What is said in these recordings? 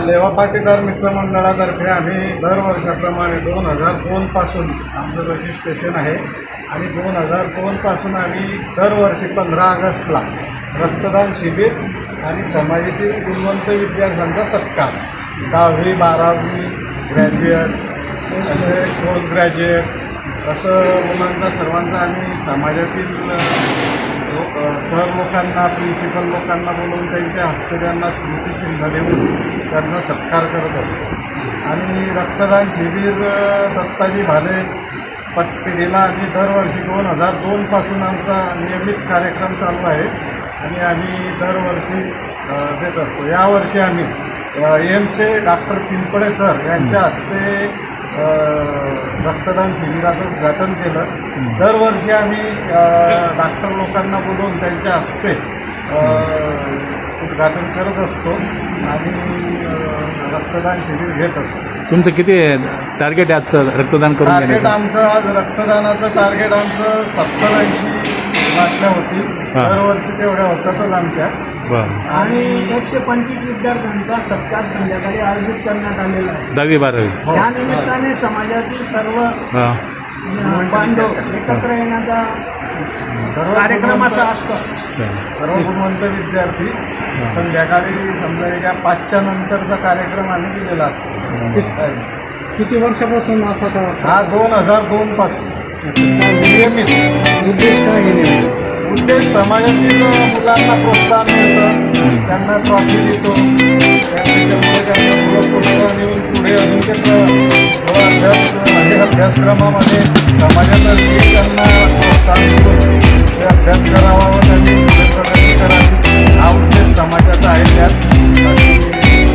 लेवा पाटीदार मित्रमंडळातर्फे आम्ही दरवर्षाप्रमाणे 2002 पासून आमचं रजिस्ट्रेशन आहे आणि 2002 पासून आम्ही दरवर्षी 15 ऑगस्टला रक्तदान शिबिर आणि समाजातील गुणवंत विद्यार्थ्यांचा सत्कार 10वी 12वी ग्रॅज्युएट असे पोस्ट ग्रॅज्युएट असं मुलांचा सर्वांचा आम्ही समाजातील सर लोकांना प्रिन्सिपल लोकांना बोलवून त्यांच्या हस्ते त्यांना स्मृतिचिन्ह देऊन त्यांचा सत्कार करत असतो आणि रक्तदान शिबिर दत्ताजी भाले पिढीला आम्ही दरवर्षी 2002 पासून आमचा नियमित कार्यक्रम चालू आहे आणि आम्ही दरवर्षी देत असतो. यावर्षी आम्ही एमचे डॉक्टर पिंपळे सर यांच्या हस्ते रक्तदान शिबिराचं उद्घाटन केलं. दरवर्षी आम्ही डॉक्टर लोकांना बोलवून त्यांच्या हस्ते उद्घाटन करत असतो आणि रक्तदान शिबिर घेत असतो. तुमचं किती टार्गेट आहे आजचं रक्तदान करून? टार्गेट आमचं आज रक्तदानाचं टार्गेट आमचं 70-80 बाटल्या होती. दरवर्षी तेवढ्या होतातच आमच्या. आणि 125 विद्यार्थ्यांचा सत्कार संध्याकाळी आयोजित करण्यात आलेला आहे 10वी 12वी. या निमित्ताने समाजातील सर्व बांधव एकत्र येण्याचा कार्यक्रम असा असतो. सर्व गुणवंत विद्यार्थी संध्याकाळी समजा 5च्या नंतरचा कार्यक्रम आम्ही दिलेला असतो. किती वर्षापासून असा का? हा 2002 पासून नियमित. उद्देश काय घेणे? उद्देश समाजातील मुलांना प्रोत्साहन मिळतं, त्यांना ट्रॉफी देतो, त्याच्यामुळे त्यांना थोडं प्रोत्साहन येऊन पुढे अजून ते थोडा अभ्यास अभ्यासक्रमामध्ये समाजातर्फे त्यांना प्रोत्साहन देऊन ते अभ्यास करावा व त्यांनी पुढे प्रगती करावी हा उद्देश समाजाचा आहे. त्यात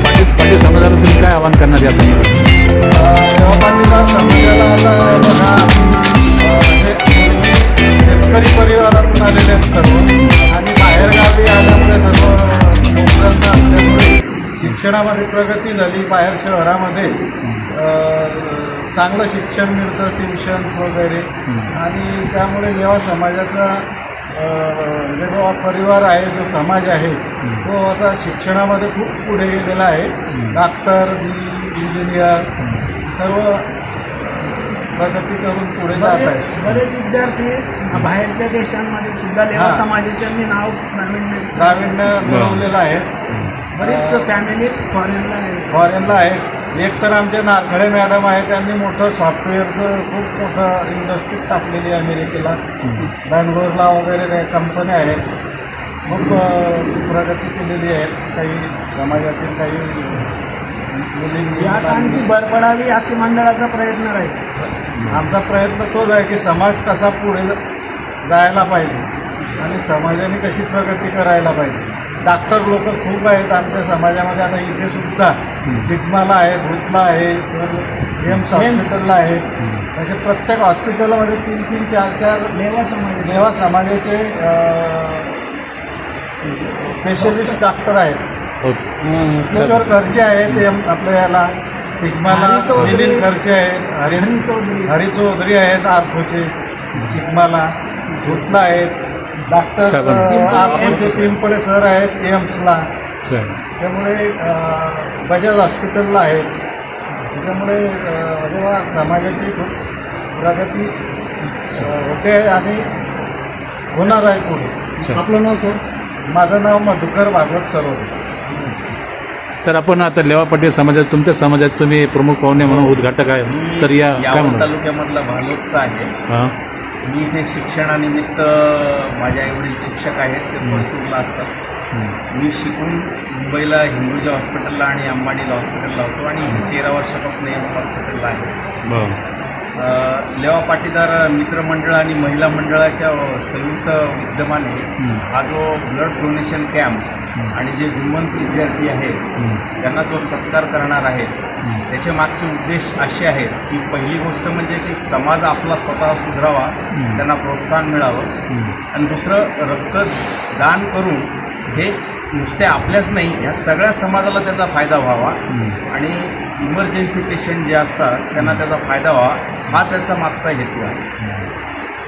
पाटील समाजाला तुम्ही काय आवाहन करणार या संदर्भात? तेव्हा पाटीदार समाजाला आता बघा शेतकरी परिवारातून आलेले आहेत सर्व आणि बाहेरगावी आल्यामुळे सर्व नोकऱ्यांना असल्यामुळे शिक्षणामध्ये प्रगती झाली. बाहेर शहरामध्ये चांगलं शिक्षण मिळतं, ट्युशन्स वगैरे, आणि त्यामुळे जेव्हा समाजाचा म्हणजे जो परिवार आहे, जो समाज आहे, तो आता शिक्षणामध्ये खूप पुढे गेलेला आहे. डॉक्टर, इंजिनियर सर्व प्रगती करून पुढे जात आहे. बरेच विद्यार्थी बाहेरच्या देशांमध्ये सुद्धा लेवा समाजाच्यांनी नाव प्रावीण्य मिळवलेलं आहे. बरेच फॅमिली फॉरेनला आहे. एक तर आमचे नारखळे मॅडम आहे, त्यांनी मोठं सॉफ्टवेअरचं खूप मोठं इंडस्ट्रीत टाकलेली आहे अमेरिकेला, बँगलोरला वगैरे काही कंपन्या आहेत. खूप प्रगती केलेली आहे. काही समाजातील काही मुलींनी यात आणखी भर पडावी असे मंडळाचा प्रयत्न राहील. आमचा प्रयत्न तोच आहे की समाज कसा पुढे जायला पाहिजे आणि समाजाने कशी प्रगती करायला पाहिजे. डॉक्टर लोक खूप आहेत आमच्या समाजामध्ये. आता इथे सुद्धा सिग्माला आहेत, भूतला आहे, सर एम्स हॉस्पिटलला आहेत. असे प्रत्येक हॉस्पिटलमध्ये 3-3, 4-4 लेवा समाजाचे स्पेशलिस्ट डॉक्टर आहेत. किशोर खर्चे आहेत आपल्या याला सिग्माला, मिलिंद खर्चे आहेत, हरी चौधरी आहेत आर्थोचे सिग्माला, भूतला आहेत, डॉक्टर आर्थोचे पिंपळे सर आहेत एम्सला. त्यामुळे बजाज हॉस्पिटलला आहेत. त्याच्यामुळे जेव्हा समाजाची खूप प्रगती होते आणि होणार आहे पुढे. आपलं नाव सर? माझं नाव मधुकर भागवत सरोदे. सर, आपण आता लेवा पाटील समाजात, तुमच्या समाजात तुम्ही प्रमुख पाहुणे म्हणून उद्घाटक आहे, तर या काय म्हणून तालुक्यामधला भालोदचा आहे. हां, मी इथे शिक्षणानिमित्त माझे आईवडील शिक्षक आहेत, ते परतूरला असतात. मी शिकून मुंबईला हिंदुजा हॉस्पिटलला आणि अंबानीला हॉस्पिटलला होतो आणि 13 वर्षापासून एम्स हॉस्पिटलला आहे. लेवा पाटीदार मित्रमंडळ आणि महिला मंडळाच्या संयुक्त विद्यमाने हा जो ब्लड डोनेशन कॅम्प आणि जे गुणवंत विद्यार्थी आहेत त्यांना जो सत्कार करणार आहे, त्याचे मागचे उद्देश असे आहेत की पहिली गोष्ट म्हणजे की समाज आपला स्वतः सुधारावा, त्यांना प्रोत्साहन मिळावं, आणि दुसरं रक्तदान करून हे नुसते आपल्याच नाही, ह्या सगळ्या समाजाला त्याचा फायदा व्हावा आणि इमर्जन्सी पेशंट जे असतात त्यांना त्याचा फायदा व्हावा, हा त्याचा मागचा हेतू आहे.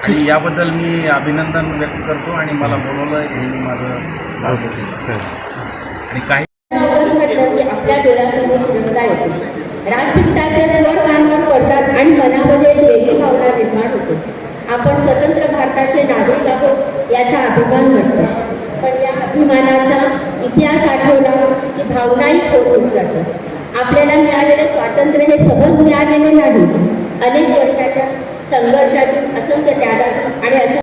आणि याबद्दल मी अभिनंदन व्यक्त करतो आणि मला बोलवलं हे मी माझं आणि काही म्हटलं की आपल्या डोळ्यासमोर रंगा येते, राष्ट्रहिताचे स्वर कानावर पडतात आणि मनामध्ये एक वेगळी भावना निर्माण होते. आपण स्वतंत्र भारताचे नागरिक आहोत याचा अभिमान वाटतो, पण या अभिमानाचा इतिहास आठवला की भावनाही खोट होत जातं. आपल्याला मिळालेलं स्वातंत्र्य हे सहज मिळालेले नाही. अनेक वर्षाच्या संघर्षातून, असंख्य त्यागातून आणि असं